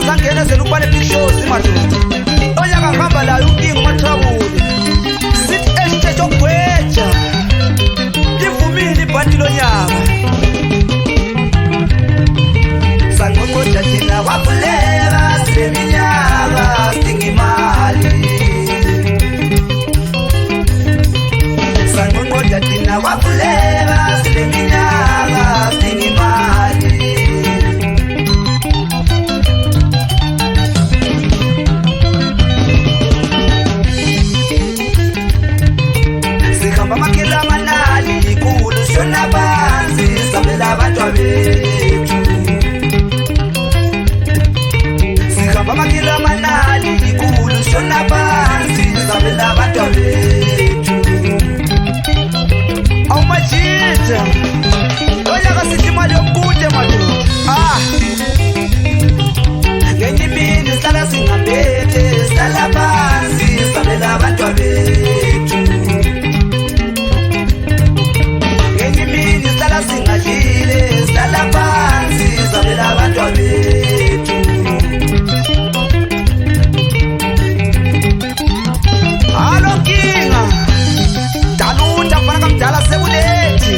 Zangena zelupane pictures madoda onyaka ngihamba layo ukinga umathabule sithi esithethe okweja livumile ibhandi lonyaka sangoqoda thina wavuleka seminyaka sidinga imali sangoqoda thina wavuleka seminyaka sidinga imali Makela manali ikulu shona banzi sabela abantu bethu Sikhamba makela manali ikulu shona banzi sabela abantu bethu Awumajita Oyaka sithi imali yokude madoda Ngenye imini sala singambethe sala banzi sabela abantu bethu singadlile sihlala phansi sabela abantu bethu Halo kinga Dalunda mfana kamdala sekulethi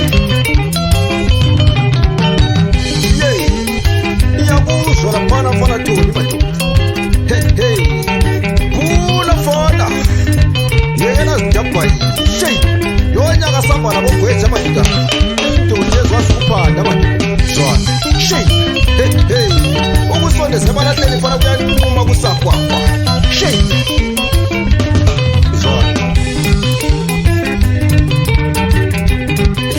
Iyakuzwa laphana mfana Tony madoda Hey Kula mfana Yena zijabha Shey Yonyaka samba labo gwetha madoda Kupanda Zwana Shey Hey Ukusonde sebalahleli fana kuyanquma kusakwakwa Shey Zwana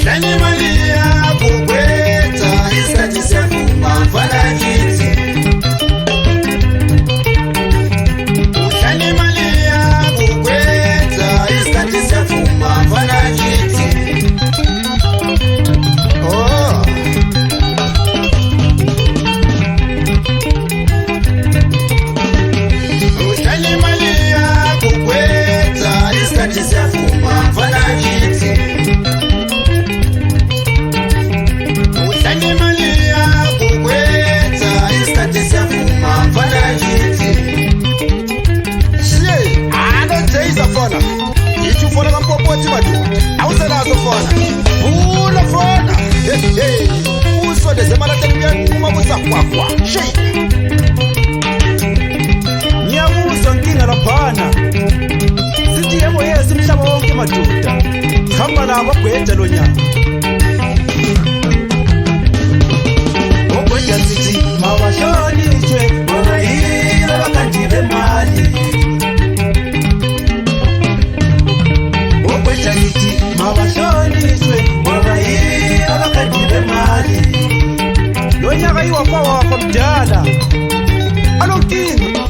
Hlani mali yakho kwetha isikhathi siyavuma mfana kithi Hlani mali yakho kwetha isikhathi siyavuma mfana kithi Ngiyakuzwa nkinga laphana sithi yebo yesi umhlaba wonke madoda hamba nabo agwedla lo nyaka ogwedla sithi mawashonishwe ngoba yilo bakandi bemali ogwedla sithi mawashonishwe ngoba yilo bakandi bemali lo nyaka iwafa mdala alonkinga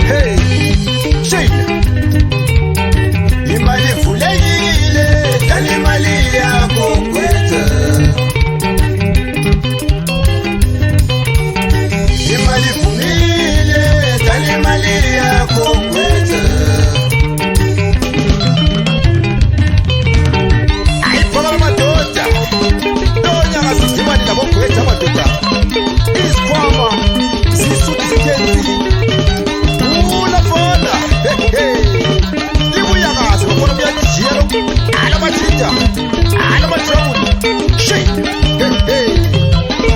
Hey Sheyla Imali vulekile dale mali yakho kwetha Imali vumile dale mali yakho kwetha Ayiphola madoda Lonyaka sisimali labo kwetha madoda Isikhwama sisuthi sithenzi Libuyakazi ngofuna kuyajijia lo ala majita ala matrabul Shey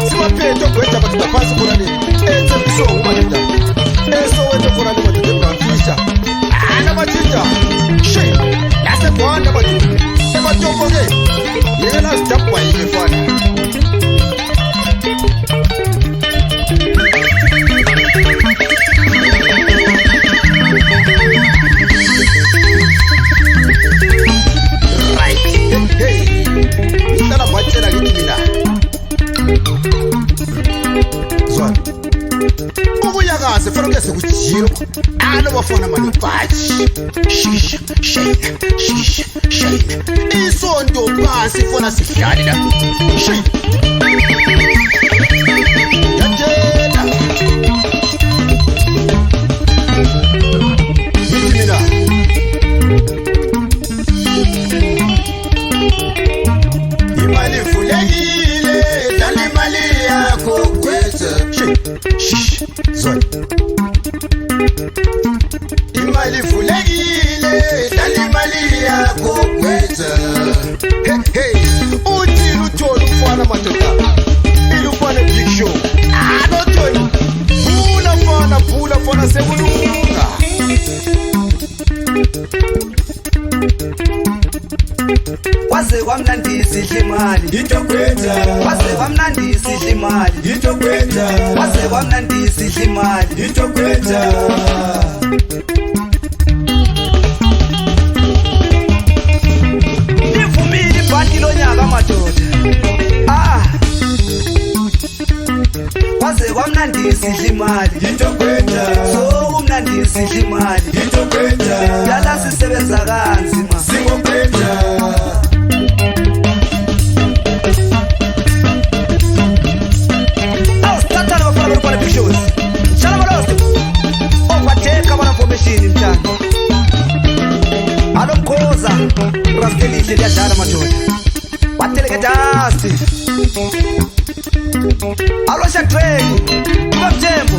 siwaphethe ogwetha bathi ngaphansi khona le etsembiso umadoda esowethe khona le madoda emngafisha ala majita Shey lasebhonda madoda ematombo ke yena sidabha yile fana Ukuyakaze fana kuyase kujiyo ala wafana mali bathi shisha shake shisha shake isonto phansi fona sihlali la shake yatela Zona imali vulekile dlala imali yakho gwetha uthi uthola umfana madoda ilufana big show anothola phula fana sekulunga waze kwamnandisi imali into gwetha waze kwamnandisi imali into gwetha waze kwamnandisi imali into gwetha nivumile ibhanti lonyaka madoda waze kwamnandisi imali into gwetha so kumnandisi imali into gwetha yala sisebenza kanzima singogwetha alomkhoza raskelile liyadlala madoda wateleke dasti alosha train kumthembo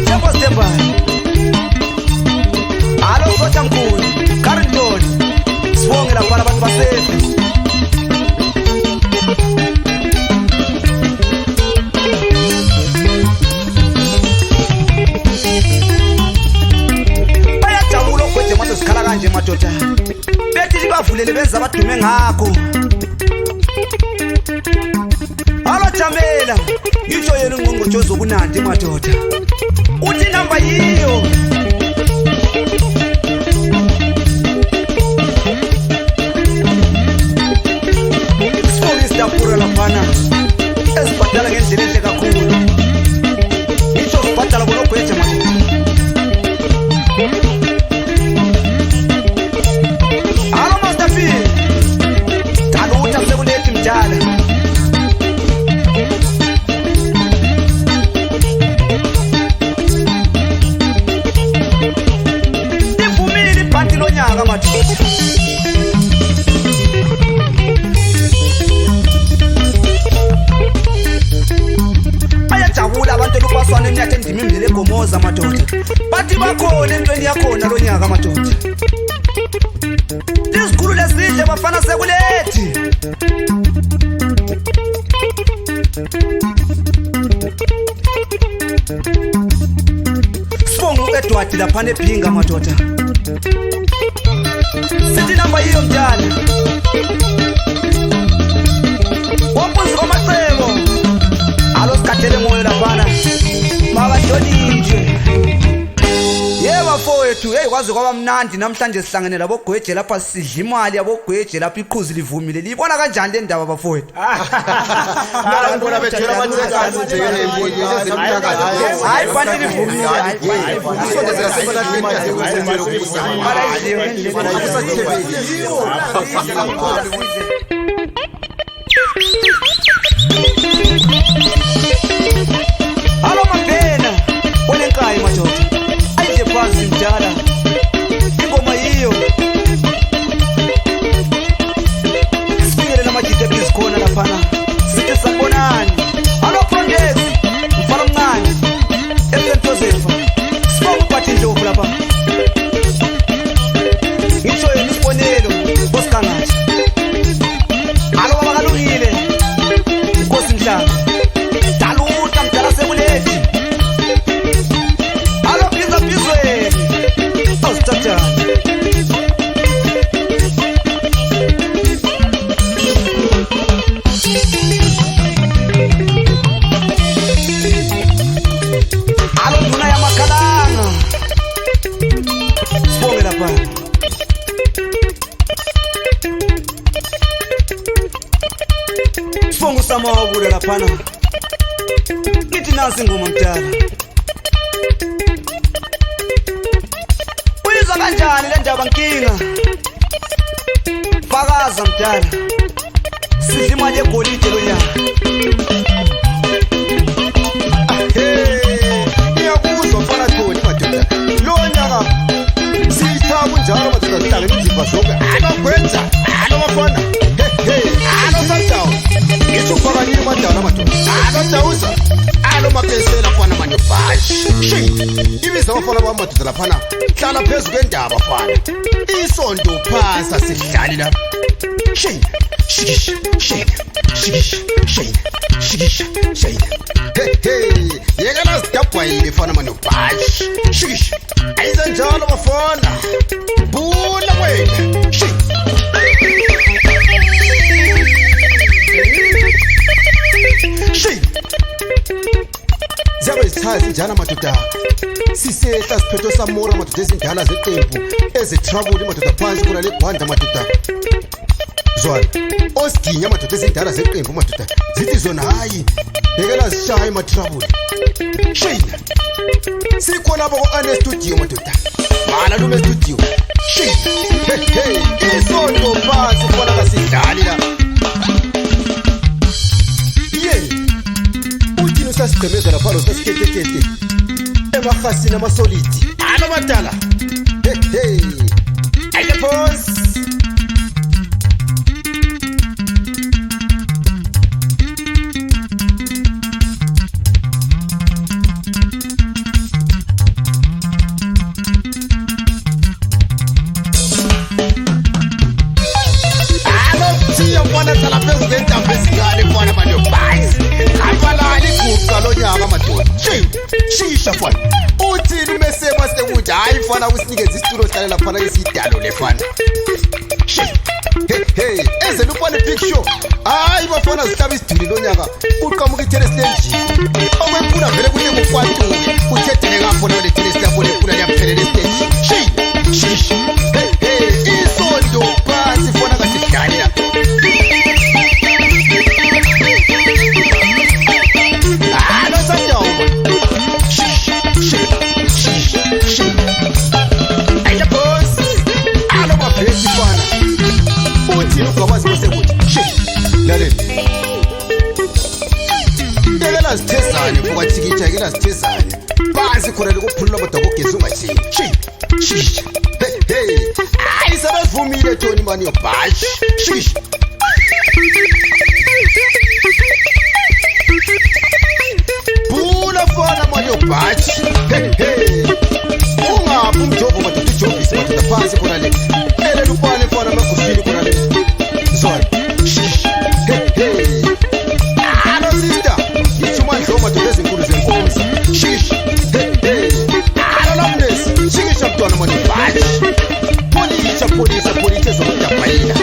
tembo stembani alosotha mkhulu Carrington sibonge lapha abantu basefe sikhala kanje madoda bethi libavulele benza abadume ngakho alojamela ngisho yena ungqongqotshozo kunandi madoda uthi namba yiyo sipura laphana ezibhadala ngendlela enhle kakhulu ngisho zibhadala bonogweja madoda bayajabula abantu elupaswana eminyaka endimimile egomoza madoda bathi bakhona entweni yakhona lo nyaka madoda izikhulu lezidle bafana sekulethi sibonga u-Edward laphana ebhinga madoda sithi namba yiyo mdala wambuzi kwamacebo alo sikhathele moyo laphana makadonitshwe yebafowethu hey kwaze kwaba mnandi namhlanje sihlangene labo gweje lapha sidla imali yabo gweje lapha iqhuzi livumile libona kanjani le ndaba bafowethu ngibona bethela abancane njengene imboyi esemhlakazi hayi bantu livumile hayi isondezela sebalahlethi yasekwenzela halo mabhena onenkayi madoda ayide phansi mdala ingoma yiyo sifikele namajita ebizikhona laphana sithi sabonani halo Frontex mfana mncane eSt Joseph sibonga uphathi indlovu lapha ngisho yena isibonelo bosikangathi halo baba kalungile inkosi mhlanga daluta mdala sekulethi halo bizwe awusithatha halo nduna yamakhalanga sibonge lapha sibonge usamawabule laphana ngithi nasi ingoma mdala uyizwa kanjani le ndaba nkinga fakaza mdala sidla imali yegolide lo nyaka ngiyakuzwa mfana Thoni madoda lo nyaka siyithaba kunjalo madoda sihlangene izipha zonke anogwenza anobafana anosaldown ngisho kufakanile madala madoda anodawuza alo makesela fana manje bash shi ibiza abafana bamadoda laphana hlala phezulu kwendaba fana isonto phasa sidlali la shi shikish shake shikish shake shikish shake hey yeka lasidabhayile fana manje bash shikish ayiza njalo bafana bula wena shi Zabe isithathi njana madoda sisehla siphetho samora madoda ezindala zeqembu ezitrouble madoda phansi kuna legwanda madoda zwana osiginya madoda ezindala zeqembu madoda zithi zona hayi bekela zishaya trouble shina sikhona bako ane studio madoda bala lume studio shina hey isonto phansi khona kasidlali la sasigqemeza laphalo sasikhetekete emahasini amasolidi alo badala hey aye boss alo siya mwana sala phezu ngentamba ezingane mwana manje bhayisi kalonyaka madoda shisha fana uthini mesema sekuthi hayi fana usinikeze isitulo hlalela phana isidalo lefana hey eze lupane big show hayi bafana zihlaba isiduli lonyaka uqhamuka iterestenji okwephula vele kuye ngokwantuke uthethele kapho nawe leterestea bone phula liyaphelela estage shisha hey isonto phansi fana kasidlali la Sithezane phakathikitha ke lasithezane basi khona lokuphulula kodwa kugezi ungathini shish hey hayi sebevumile Tony mani yobash shish bula fana mani yobash hey ungaphi umjobo madoda ujobisi madoda phansi khona le ele lupane fana magufini khona le zona shish hey madoda ezinkulu zenkosi shish hey alolomnesi shikisha mntwana mani bash polisa ezokudabhayila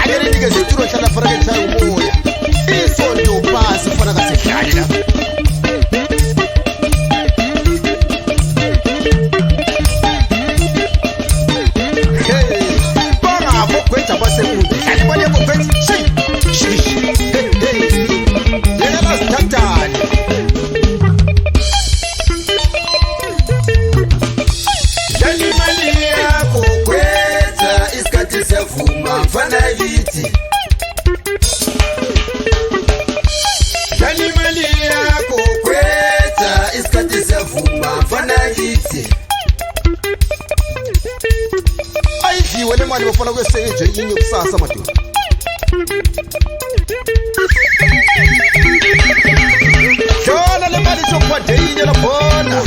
akele nikeze isitulo hlala fana ketshaya umoya isonto phansi fana kasedlali la ayidliwe le mali bafuna kweseje inye kusasa madoda jona le mali sokuphande inye labona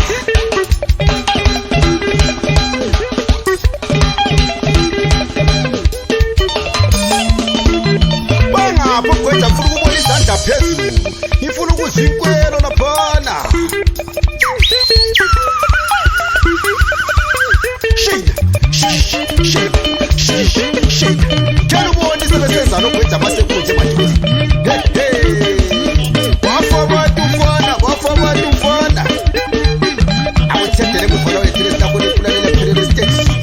bangapho kwetha mfuna ukubona izandla phezulu ngifuna ukuzwa inkwelo laphana Kero ubona isebesenzana okwenza amasekunje manje wafa abantu mfana awuthendele mfana wetiresta kule kulalele phelele stage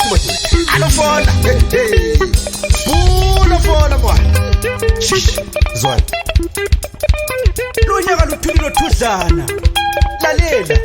ukuthi madoda anofona unofona mwana shish zwana lo nyaka luthulile thudlana lalela